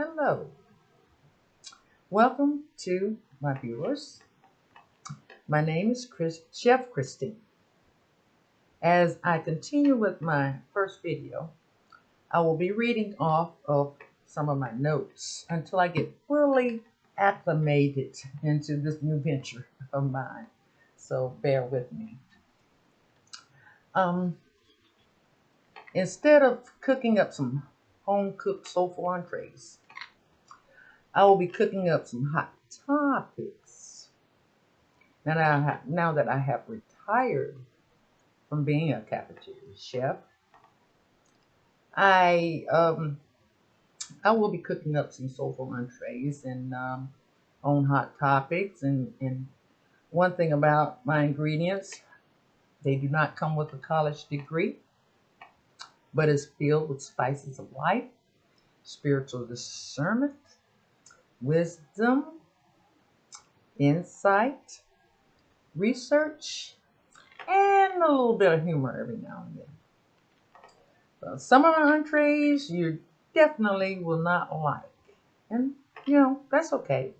Hello, welcome to my viewers. My name is Chef Christine. As I continue with my first video, I will be reading off of some of my notes until I get fully acclimated into this new venture of mine. So bear with me. Um, Instead of cooking up some home-cooked soulful entrees, I will be cooking up some hot topics. Now that I have retired from being a cafeteria chef, I I will be cooking up some soulful entrees and on hot topics. And one thing about my ingredients, they do not come with a college degree, but it's filled with spices of life, spiritual discernment, wisdom, insight, research, and a little bit of humor every now and then. Some of my entrees you definitely will not like. And, that's okay.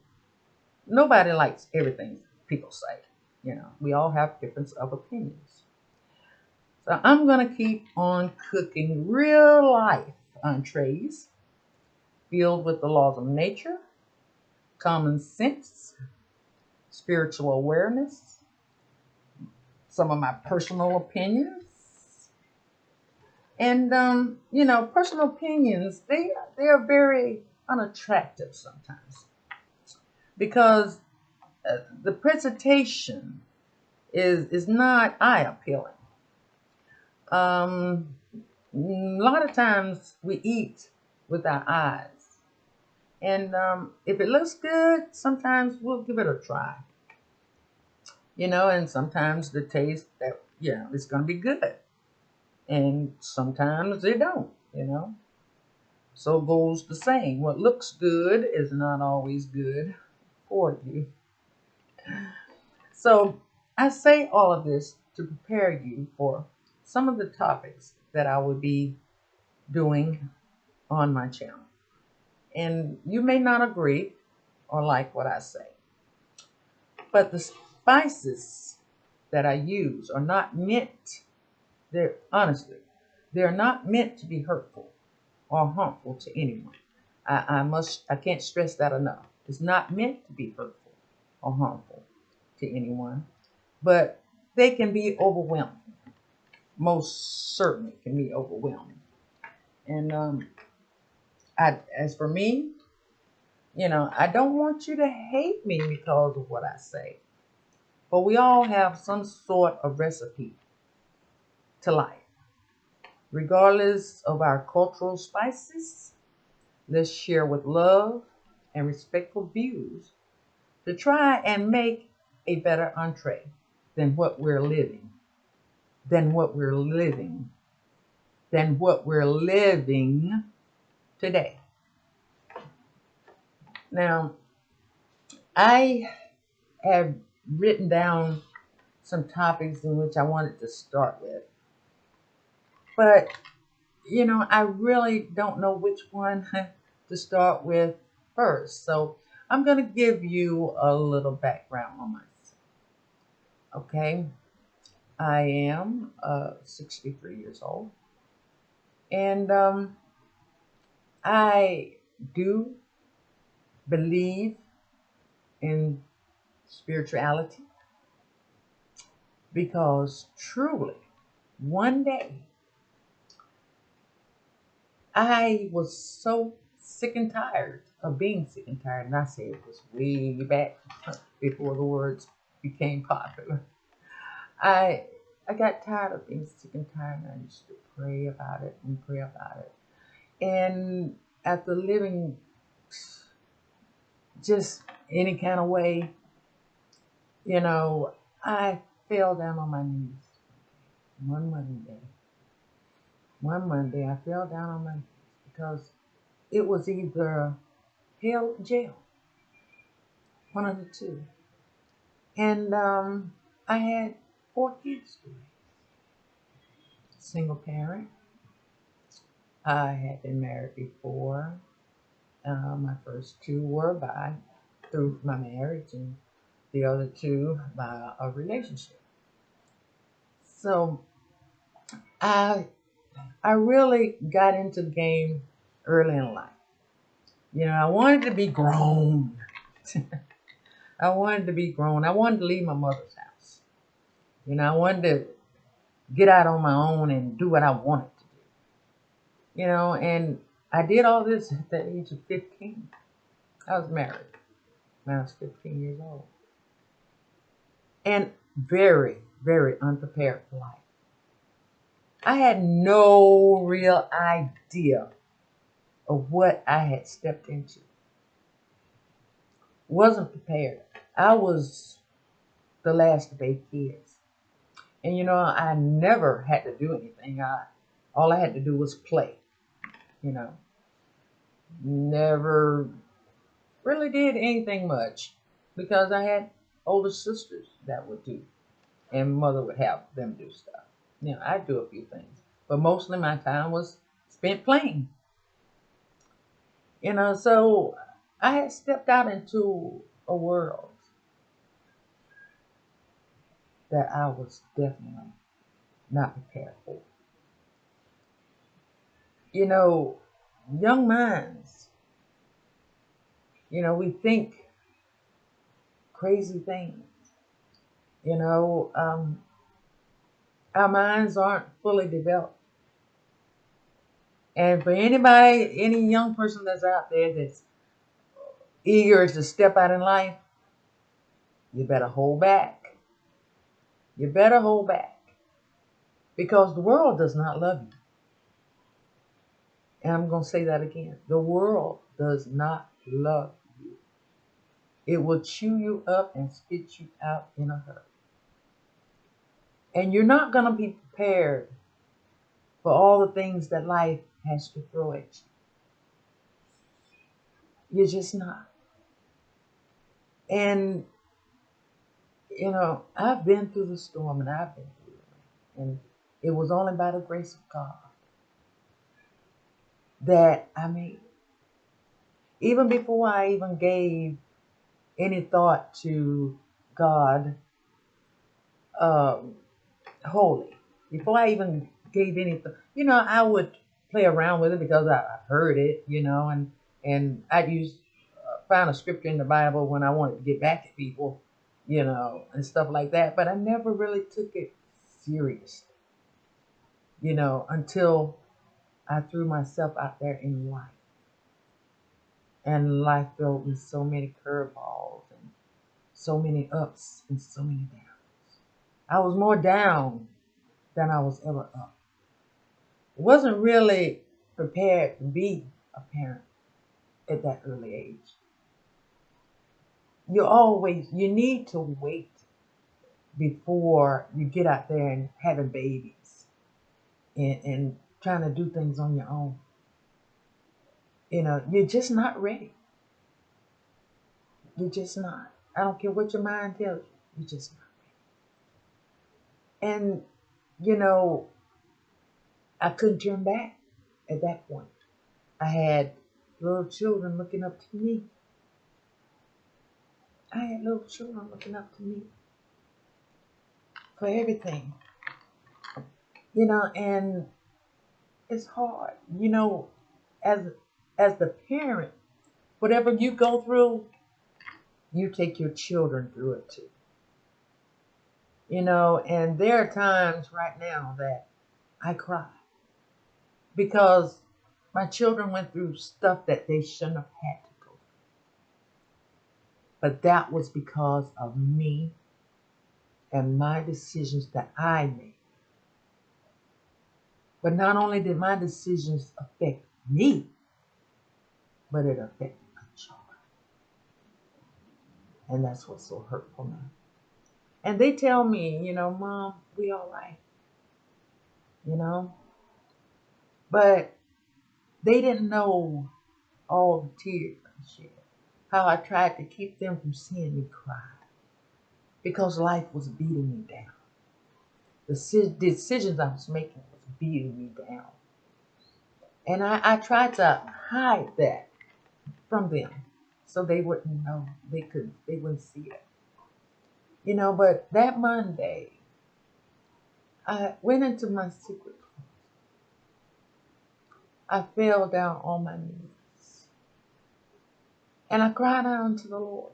Nobody likes everything people say. We all have difference of opinions. So I'm going to keep on cooking real life entrees filled with the laws of nature, common sense, spiritual awareness, some of my personal opinions. And, personal opinions, they are very unattractive sometimes because the presentation is not eye appealing. A lot of times we eat with our eyes. And if it looks good, sometimes we'll give it a try. And sometimes the taste that, it's going to be good. And sometimes they don't. So goes the saying, what looks good is not always good for you. So I say all of this to prepare you for some of the topics that I will be doing on my channel. And you may not agree or like what I say, but the spices that I use are not meant, they're not meant to be hurtful or harmful to anyone. I can't stress that enough. It's not meant to be hurtful or harmful to anyone, but they can be overwhelming. Most certainly can be overwhelming. And as for me, I don't want you to hate me because of what I say, but we all have some sort of recipe to life. Regardless of our cultural spices, let's share with love and respectful views to try and make a better entree than what we're living, than what we're living, than what we're living today. Now, I have written down some topics in which I wanted to start with, but I really don't know which one to start with first. So I'm going to give you a little background on myself. Okay, I am 63 years old, and I do believe in spirituality because truly, one day, I was so sick and tired of being sick and tired, and I said this way back before the words became popular. I I got tired of being sick and tired, and I used to pray about it and pray about it. And after living just any kind of way, you know, I fell down on my knees one Monday. One Monday, I fell down on my knees because it was either hell or jail, one of the two. And I had 4 kids to raise. Single parent. I had been married before. My first two were by through my marriage, and the other two by a relationship. So I I really got into the game early in life. I wanted to be grown. I wanted to be grown. I wanted to leave my mother's house. I wanted to get out on my own and do what I wanted to do. And I did all this at the age of 15. I was married when I was 15 years old. And very, very unprepared for life. I had no real idea of what I had stepped into. Wasn't prepared. I was the last of 8 kids. And I never had to do anything. All I had to do was play. You know, Never really did anything much because I had older sisters that would do, and mother would have them do stuff. I'd do a few things, but mostly my time was spent playing. So I had stepped out into a world that I was definitely not prepared for. You know, Young minds, we think crazy things. You know, um, our minds aren't fully developed. And for anybody, any young person that's out there that's eager to step out in life, you better hold back. You better hold back because the world does not love you. And I'm going to say that again. The world does not love you. It will chew you up and spit you out in a hurry. And you're not going to be prepared for all the things that life has to throw at you. You're just not. And, I've been through the storm and I've been through it. And it was only by the grace of God that I made it. Even before I even gave any thought to God um, holy, before I even gave any thought, I would play around with it because I heard it, and I'd find a scripture in the Bible when I wanted to get back at people, and stuff like that. But I never really took it serious, until I threw myself out there in life. And life threw me so many curveballs and so many ups and so many downs. I was more down than I was ever up. Wasn't really prepared to be a parent at that early age. You need to wait before you get out there and having babies and trying to do things on your own. You're just not ready. You're just not. I don't care what your mind tells you. You're just not ready. And, you know, I couldn't turn back at that point. I had little children looking up to me. I had little children looking up to me for everything. And it's hard. As as the parent, whatever you go through, you take your children through it too. And there are times right now that I cry because my children went through stuff that they shouldn't have had to go through. But that was because of me and my decisions that I made. But not only did my decisions affect me, but it affected my children. And that's what's so hurtful now. And they tell me, Mom, we all right, you know? But they didn't know all the tears I shed. How I tried to keep them from seeing me cry. Because life was beating me down. The decisions I was making was beating me down. And I tried to hide that from them, so they wouldn't know. They wouldn't see it. But that Monday, I went into my secret. I fell down on my knees and I cried out unto the Lord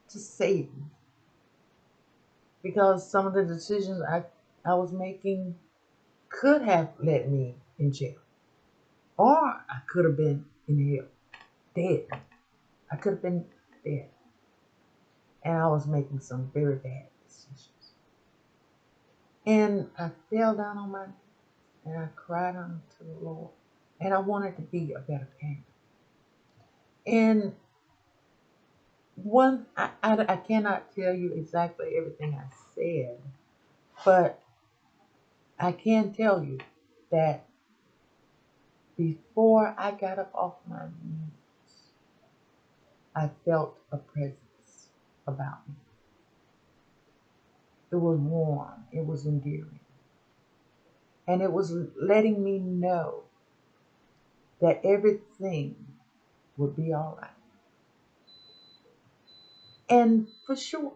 to save me because some of the decisions I was making could have led me in jail, or I could have been in hell, dead. I could have been dead. And I was making some very bad decisions. And I fell down on my knees and I cried unto the Lord. And I wanted to be a better parent. And I cannot tell you exactly everything I said, but I can tell you that before I got up off my knees, I felt a presence about me. It was warm, it was endearing, and it was letting me know that everything would be all right. And for sure,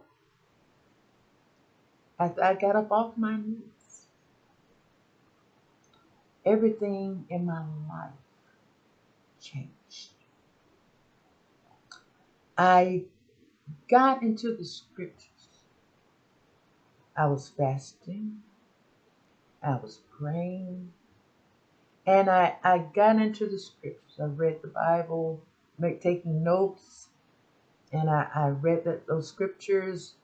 after I got up off my knees, everything in my life changed. I got into the scriptures. I was fasting, I was praying, and I got into the scriptures. I read the Bible, taking notes, and I read those scriptures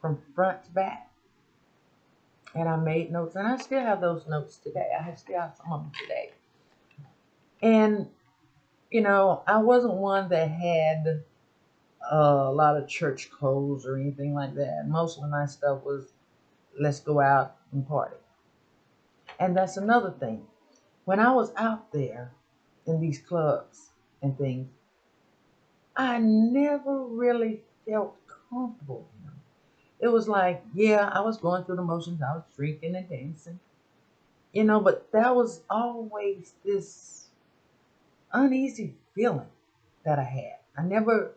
from front to back. And I made notes, and I still have those notes today. I still have some of them today. And, I wasn't one that had a lot of church clothes or anything like that. Most of my stuff was, let's go out and party. And that's another thing. When I was out there in these clubs and things, I never really felt comfortable. It was like, yeah, I was going through the motions. I was drinking and dancing, but that was always this uneasy feeling that I had. I never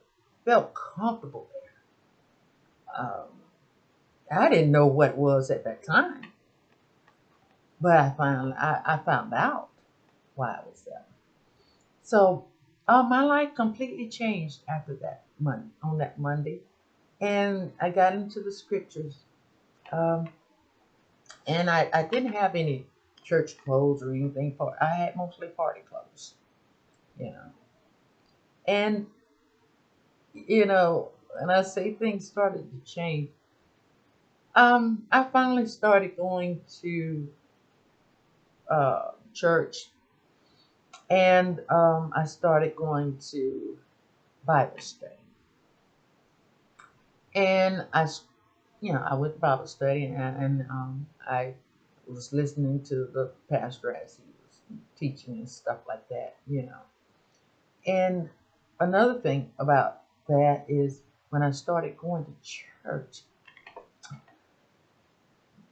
felt comfortable there. I didn't know what it was at that time, but I found out why I was there. So my life completely changed after that Monday, on that Monday, and I got into the scriptures. And I didn't have any church clothes or anything. I had mostly party clothes, you know. And, and I say things started to change. I finally started going to church, and I started going to Bible study. And I went to Bible study, and I was listening to the pastor as he was teaching and stuff like that. And another thing about that is when I started going to church,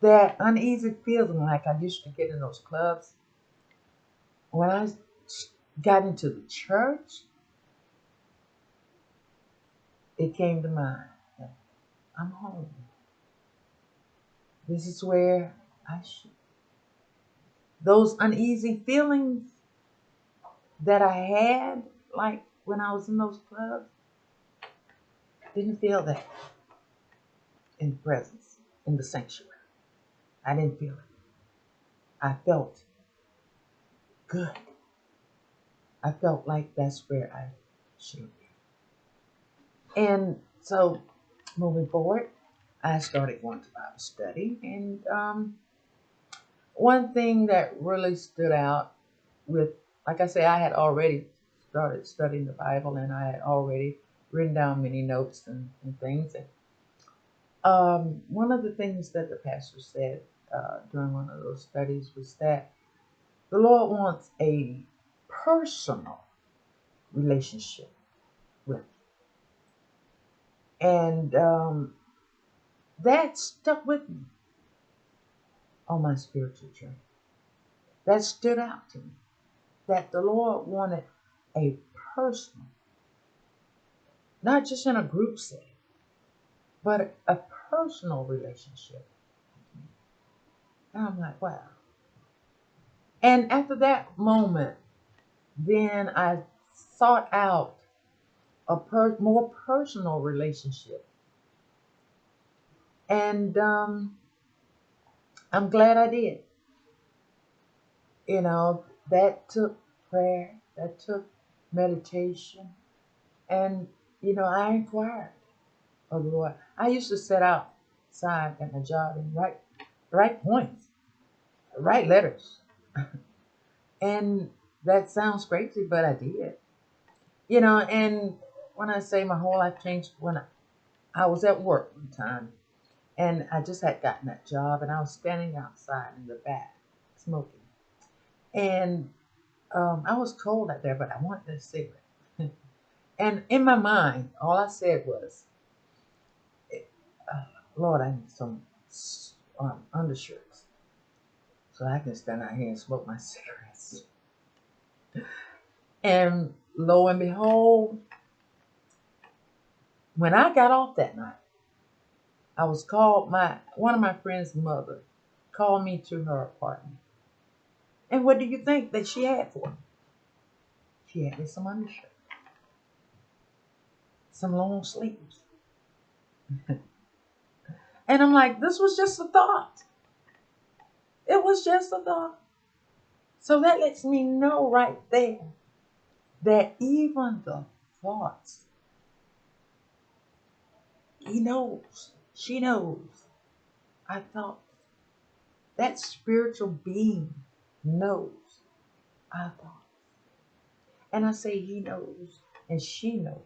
that uneasy feeling like I used to get in those clubs, when I got into the church, it came to mind that I'm home. This is where I should. Those uneasy feelings that I had, like when I was in those clubs, didn't feel that in the presence, in the sanctuary. I didn't feel it. I felt good. I felt like that's where I should be. And so, moving forward, I started going to Bible study. And one thing that really stood out with, like I say, I had already started studying the Bible, and I had already written down many notes and things. And one of the things that the pastor said during one of those studies was that the Lord wants a personal relationship with you. And that stuck with me on my spiritual journey. That stood out to me. That the Lord wanted a personal, not just in a group setting, but a personal relationship. And I'm like, wow. And after that moment, then I sought out a more personal relationship. And I'm glad I did. You know, that took prayer, that took meditation. And, I inquired of the Lord. I used to sit outside at my job and write points, write letters. And that sounds crazy, but I did. And when I say my whole life changed, when I was at work one time, and I just had gotten that job, and I was standing outside in the back smoking. And I was cold out there, but I wanted a cigarette. And in my mind, all I said was, Lord, I need some undershirts so I can stand out here and smoke my cigarettes. And lo and behold, when I got off that night, I was called, one of my friend's mother called me to her apartment. And what do you think that she had for me? She had me some undershirts, some long sleeves. And I'm like, this was just a thought. It was just a thought. So that lets me know right there that even the thoughts, he knows, she knows, I thought that spiritual being knows I thought. And I say he knows and she knows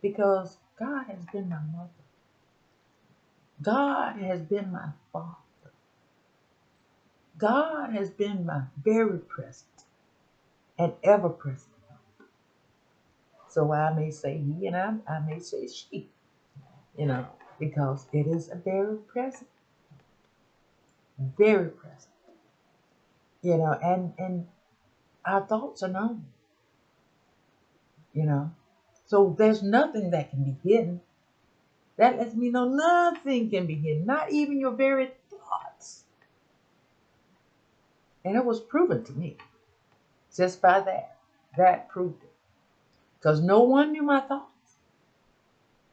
because God has been my mother. God has been my father. God has been my very present and ever present. So I may say he and I may say she, because it is a very present, and our thoughts are known, you know. So there's nothing that can be hidden. That lets me know nothing can be hidden, not even your very thoughts. And it was proven to me just by that. That proved it. Because no one knew my thoughts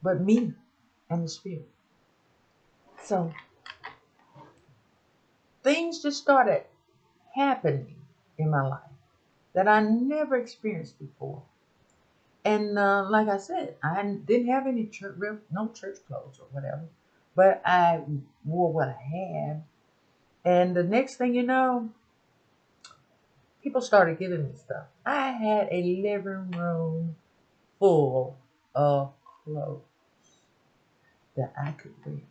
but me and the Spirit. So things just started happening in my life that I never experienced before. And like I said, I didn't have any no church clothes or whatever, but I wore what I had. And the next thing you know, people started giving me stuff. I had a living room full of clothes that I could wear to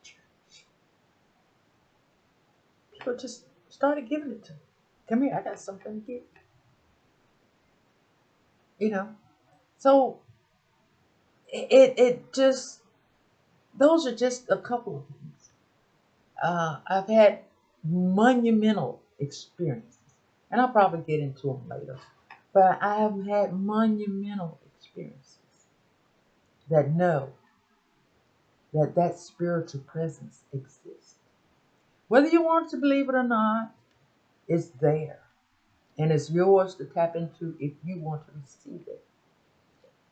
church. People just started giving it to me. Come here, I got something to give you. So it just, those are just a couple of things. I've had monumental experiences, and I'll probably get into them later. But I have had monumental experiences that know that spiritual presence exists. Whether you want to believe it or not, it's there. And it's yours to tap into if you want to receive it.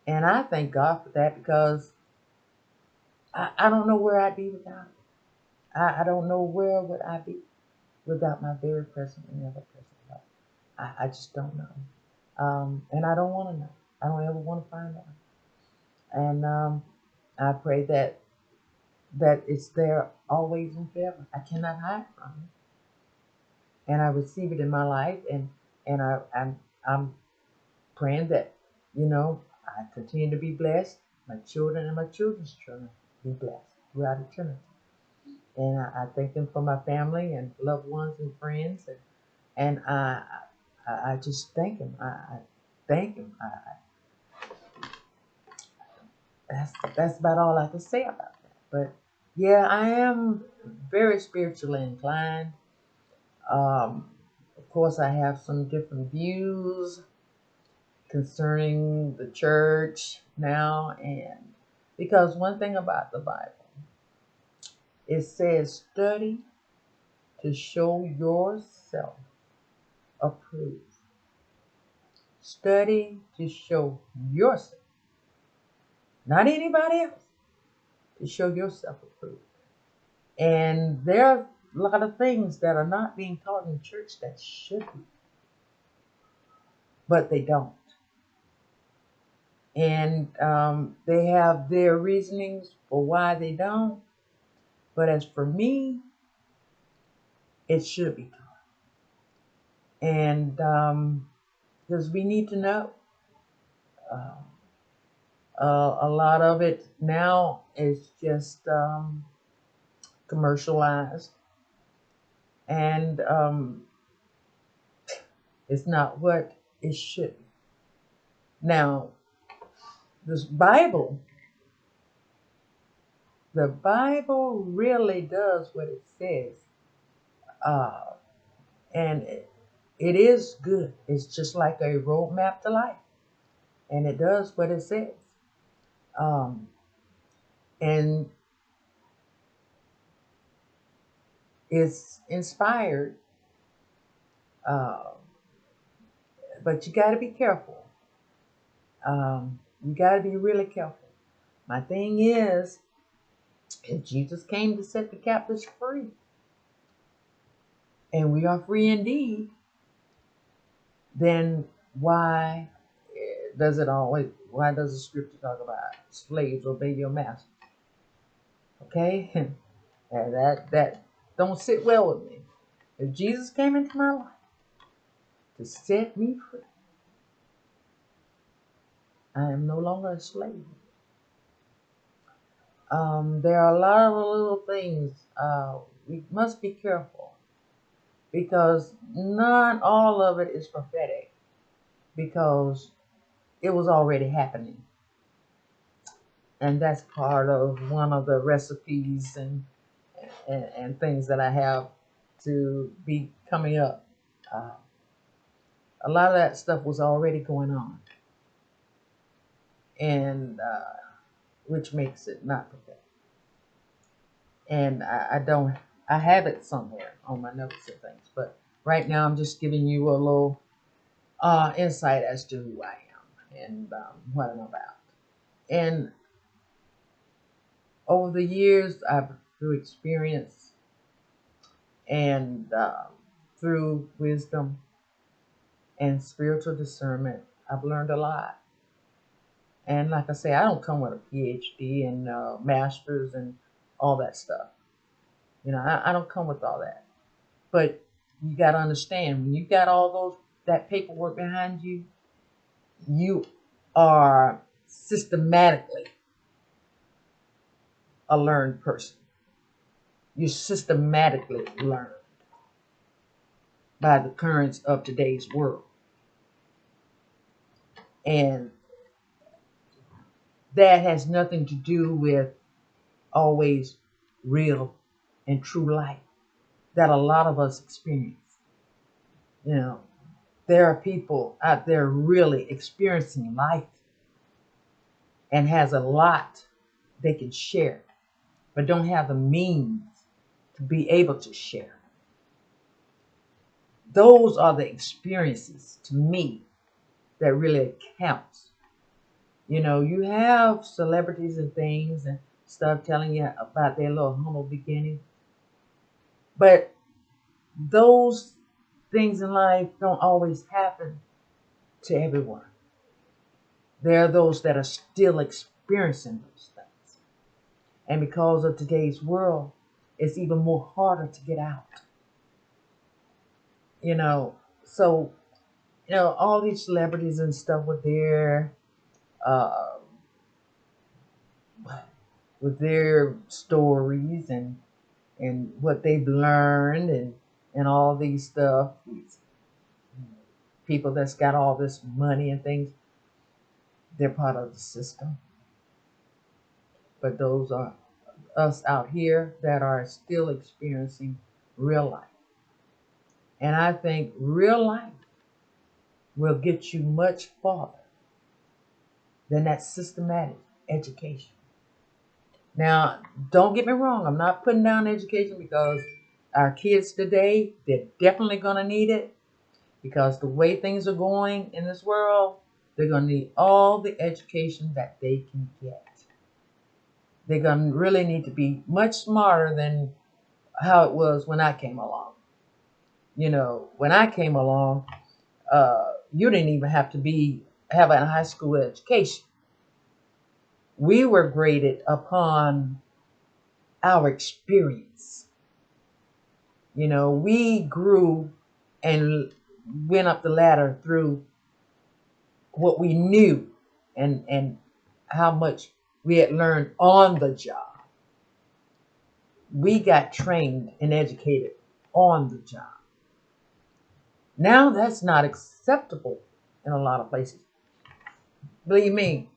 And I thank God for that because I don't know where I'd be without it. I don't know where would I be without my very present and ever present help. I just don't know. And I don't want to know. I don't ever want to find out. And I pray that it's there always and forever. I cannot hide from it. And I receive it in my life, and I'm praying that, I continue to be blessed, my children and my children's children be blessed throughout eternity. And I thank them for my family and loved ones and friends, and I just thank him. I thank him. That's about all I can say about that. But yeah, I am very spiritually inclined. Of course, I have some different views concerning the church now. And because one thing about the Bible, it says, study to show yourself approved. Study to show yourself, not anybody else, to show yourself approved. And there are a lot of things that are not being taught in church that should be, but they don't. And they have their reasonings for why they don't. But as for me, it should be taught. And because we need to know. Uh, a lot of it now is just commercialized, and it's not what it should be. Now, this Bible, the Bible really does what it says, uh, and it is good. It's just like a roadmap to life, and it does what it says. Um, and it's inspired, uh, but you got to be careful. You got to be really careful. My thing is, if Jesus came to set the captives free, and we are free indeed, then why why does the scripture talk about slaves obey your master? Okay? And that don't sit well with me. If Jesus came into my life to set me free, I am no longer a slave. There are a lot of little things we must be careful, because not all of it is prophetic, because it was already happening. And that's part of one of the recipes and things that I have to be coming up. Uh, a lot of that stuff was already going on, and which makes it not prophetic. And I don't, I have it somewhere on my notes and things, but right now I'm just giving you a little insight as to who I am and what I'm about. And over the years, through experience and through wisdom and spiritual discernment, I've learned a lot. And like I say, I don't come with a PhD and masters and all that stuff. You know, I don't come with all that. But you got to understand, when you got all that paperwork behind you, you are systematically a learned person. You systematically learn by the currents of today's world. And that has nothing to do with always real and true life that a lot of us experience. You know, there are people out there really experiencing life and has a lot they can share, but don't have the means to be able to share. Those are the experiences to me that really counts. You know, you have celebrities and things and stuff telling you about their little humble beginning, but those things in life don't always happen to everyone. There are those that are still experiencing those things. And because of today's world, it's even more harder to get out. You know, so, all these celebrities and stuff uh, with their stories and what they've learned and all these stuff, these people that's got all this money and things, they're part of the system. But those are us out here that are still experiencing real life. And I think real life will get you much farther than that systematic education. Now, don't get me wrong, I'm not putting down education because our kids today, they're definitely going to need it because the way things are going in this world, they're going to need all the education that they can get. They're going to really need to be much smarter than how it was when I came along. You know, when I came along, you didn't even have to have a high school education. We were graded upon our experience. You know, we grew and went up the ladder through what we knew and how much we had learned on the job. We got trained and educated on the job. Now that's not acceptable in a lot of places. Believe me,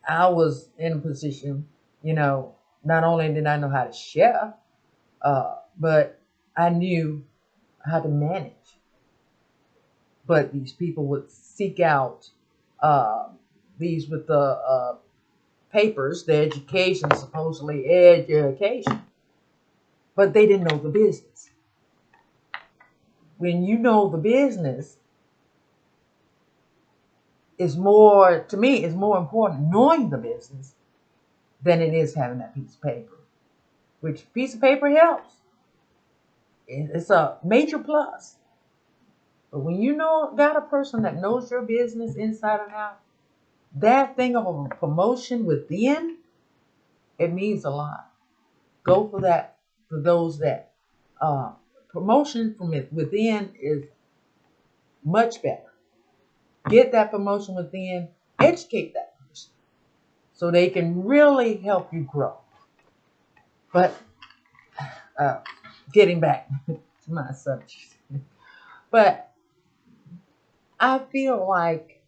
I was in a position, you know, not only did I know how to chef, but I knew how to manage. But these people would seek out these with the papers, the education, supposedly education, but they didn't know the business. When you know the business, is more, to me, is more important knowing the business than it is having that piece of paper. Which piece of paper helps. It's a major plus. But when you got a person that knows your business inside and out, that thing of a promotion within, it means a lot. Go for that. For those that promotion from within is much better. Get that promotion within. Educate that person so they can really help you grow. But getting back to my subject, but I feel like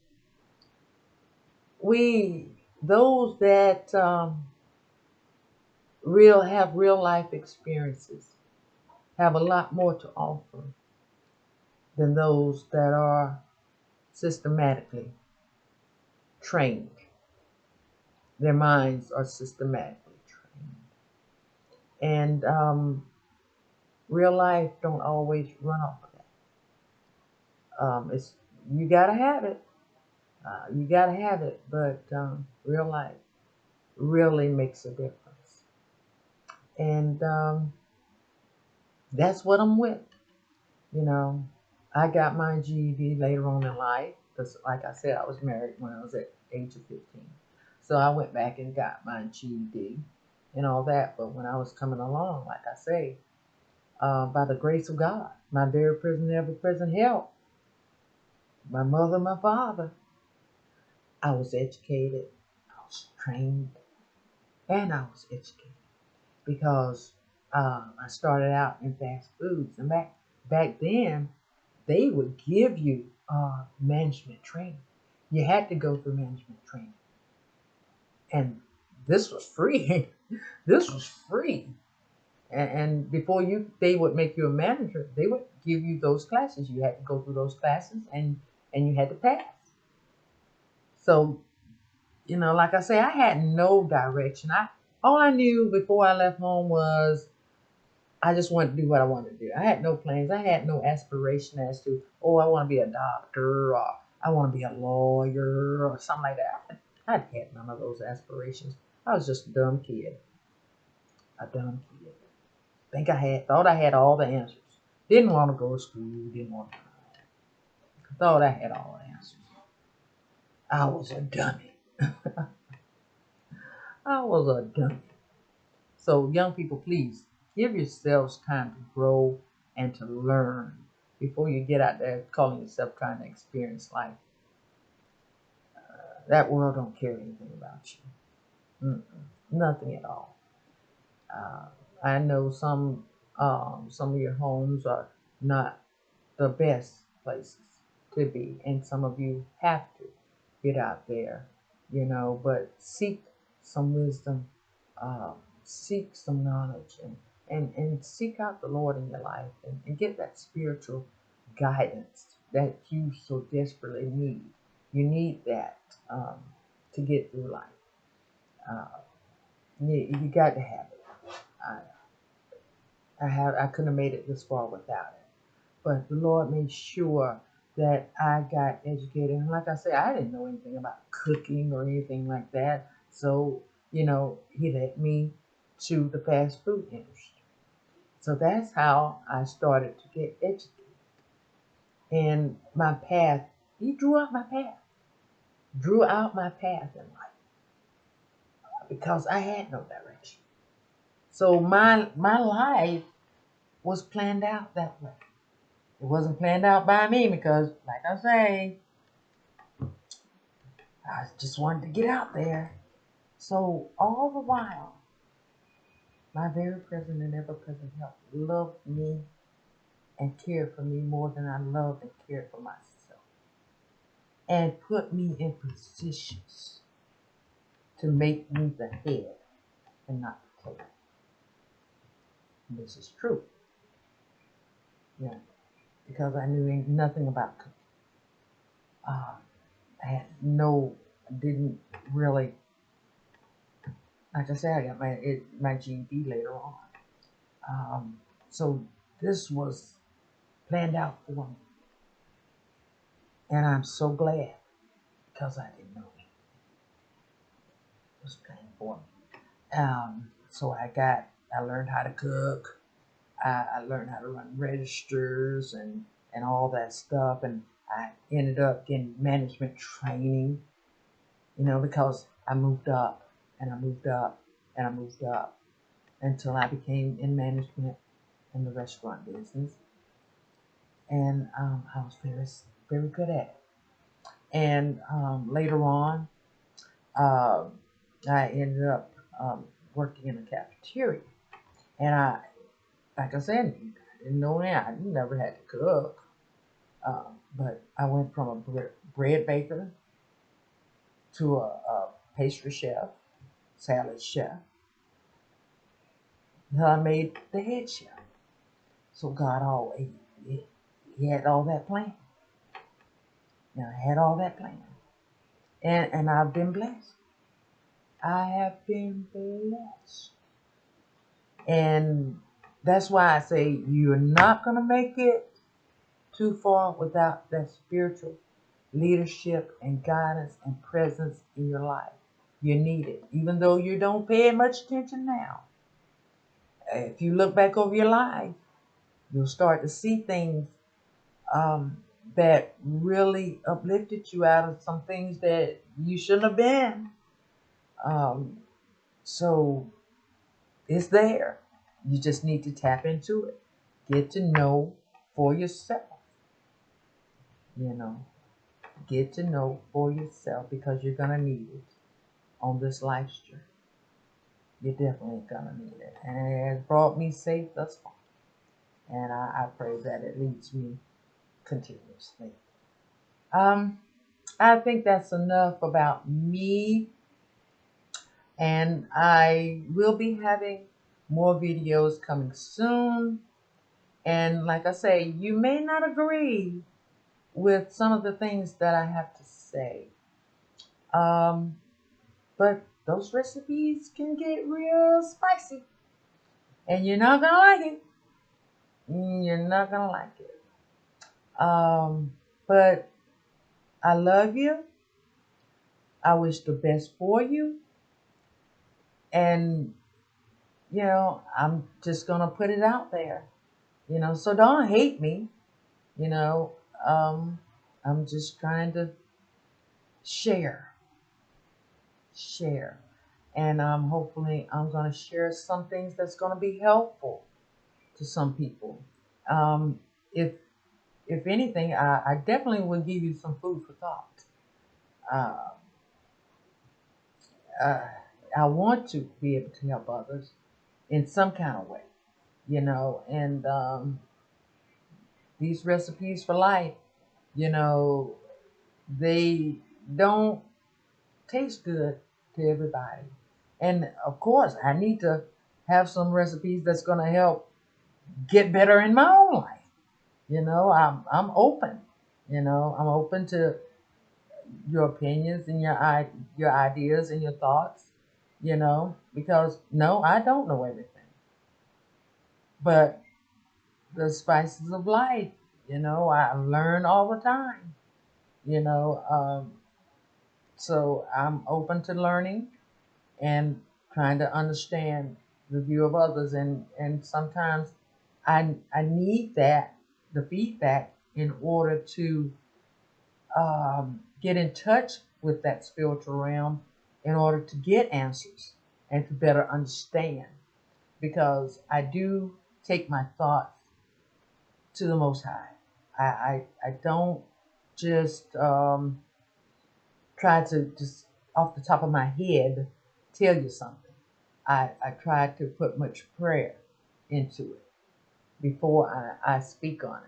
those that have real life experiences, have a lot more to offer than those that are systematically trained. Their minds are systematically trained, and real life don't always run off of that. It's you gotta have it. You gotta have it, but real life really makes a difference, and that's what I'm with. You know, I got my GED later on in life because, like I said, I was married when I was at age of 15. So I went back and got my GED and all that. But when I was coming along, like I say, by the grace of God, my very present, ever present help, my mother, my father, I was educated, I was trained, and I was educated because I started out in fast foods. And back then, they would give you management training. You had to go through management training. And this was free. This was free. And before they would make you a manager, they would give you those classes. You had to go through those classes and you had to pass. So, like I say, I had no direction. All I knew before I left home was I just wanted to do what I wanted to do. I had no plans. I had no aspiration as to, oh, I want to be a doctor or I want to be a lawyer or something like that. I had none of those aspirations. I was just a dumb kid. A dumb kid. Thought I had all the answers. Didn't want to go to school. Didn't want to. Thought I had all the answers. I was a dummy. I was a dummy. So young people, please give yourselves time to grow and to learn before you get out there calling yourself trying to experience life. That world don't care anything about you. Nothing at all. I know some of your homes are not the best places to be, and some of you have to get out there, but seek some wisdom, um, seek some knowledge, and seek out the Lord in your life and get that spiritual guidance that you so desperately need. You need that um, to get through life. Uh, you got to have it. I couldn't have made it this far without it. But the Lord made sure that I got educated. And like I said, I didn't know anything about cooking or anything like that. So, He led me to the fast food industry. So that's how I started to get educated. And my path, He drew out my path in life because I had no direction. So my life was planned out that way. It wasn't planned out by me because, like I say, I just wanted to get out there. So all the while, my very present and ever present help loved me and cared for me more than I loved and cared for myself, and put me in positions to make me the head and not the tail. And this is true, yeah, because I knew nothing about cooking. Uh, I didn't really, like I said, I got my GED later on. So this was planned out for me. And I'm so glad because I didn't know it was planned for me. So I learned how to cook. I learned how to run registers and all that stuff. And I ended up getting management training, because I moved up and I moved up and I moved up until I became in management in the restaurant business. And I was very, very good at it. And later on, uh, I ended up working in a cafeteria. And like I said, I didn't know that. I never had to cook. But I went from a bread baker to a pastry chef, salad chef. Until I made the head chef. So God always, he had all that planned. I had all that planned. And I've been blessed. I have been blessed. And that's why I say you're not going to make it too far without that spiritual leadership and guidance and presence in your life. You need it. Even though you don't pay much attention now. If you look back over your life, you'll start to see things that really uplifted you out of some things that you shouldn't have been. Um, so it's there. You just need to tap into it. Get to know for yourself. Get to know for yourself because you're going to need it on this life's journey. You're definitely going to need it. And it has brought me safe thus far. And I pray that it leads me continuously. I think that's enough about me. And I will be having more videos coming soon. And like I say, you may not agree with some of the things that I have to say. But those recipes can get real spicy. And you're not going to like it. You're not going to like it. But I love you. I wish the best for you. And, I'm just going to put it out there. So don't hate me. I'm just trying to share. And hopefully I'm going to share some things that's going to be helpful to some people. Um, if if anything, I definitely will give you some food for thought. Uh, uh, I want to be able to help others in some kind of way, and these recipes for life, you know, they don't taste good to everybody. And of course, I need to have some recipes that's going to help get better in my own life. I'm open. I'm open to your opinions and your ideas and your thoughts, because no, I don't know everything. But the spices of life, I learn all the time, you know. So I'm open to learning and trying to understand the view of others, and sometimes I need that, the feedback, in order to get in touch with that spiritual realm, in order to get answers and to better understand, because I do take my thoughts to the Most High. I don't just try to just off the top of my head tell you something. I try to put much prayer into it before I speak on it.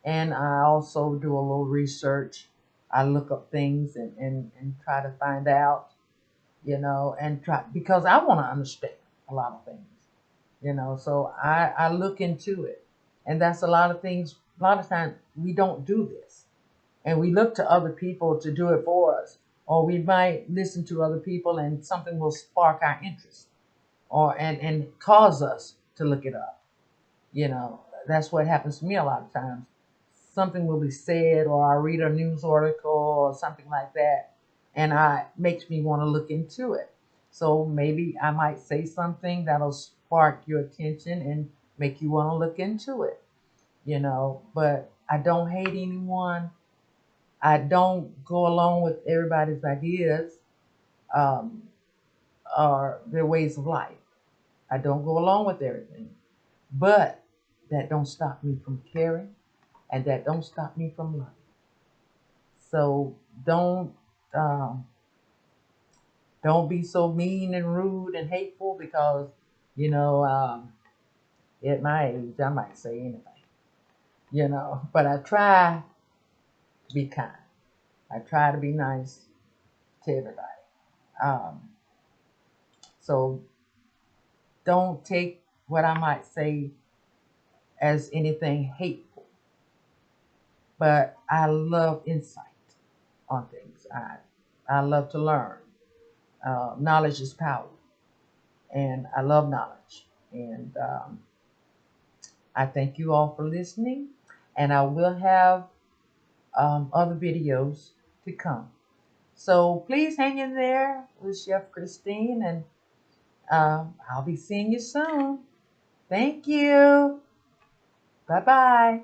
And I also do a little research. I look up things and try to find out, and try, because I want to understand a lot of things, so I look into it. And that's a lot of things. A lot of times we don't do this, and we look to other people to do it for us, or we might listen to other people and something will spark our interest, or and cause us to look it up. That's what happens to me a lot of times. Something will be said, or I read a news article or something like that, and I makes me want to look into it. So maybe I might say something that'll spark your attention and make you want to look into it. But I don't hate anyone. I don't go along with everybody's ideas, um, or their ways of life. I don't go along with everything, but that don't stop me from caring, and that don't stop me from loving. So um, don't be so mean and rude and hateful, because you know at my age I might say anything, But I try to be kind. I try to be nice to everybody. Um, so don't take what I might say as anything hateful. But I love insight on things. I love to learn. Knowledge is power, and I love knowledge. And I thank you all for listening, and I will have other videos to come. So please hang in there with Chef Christine, and I'll be seeing you soon. Thank you. Bye bye.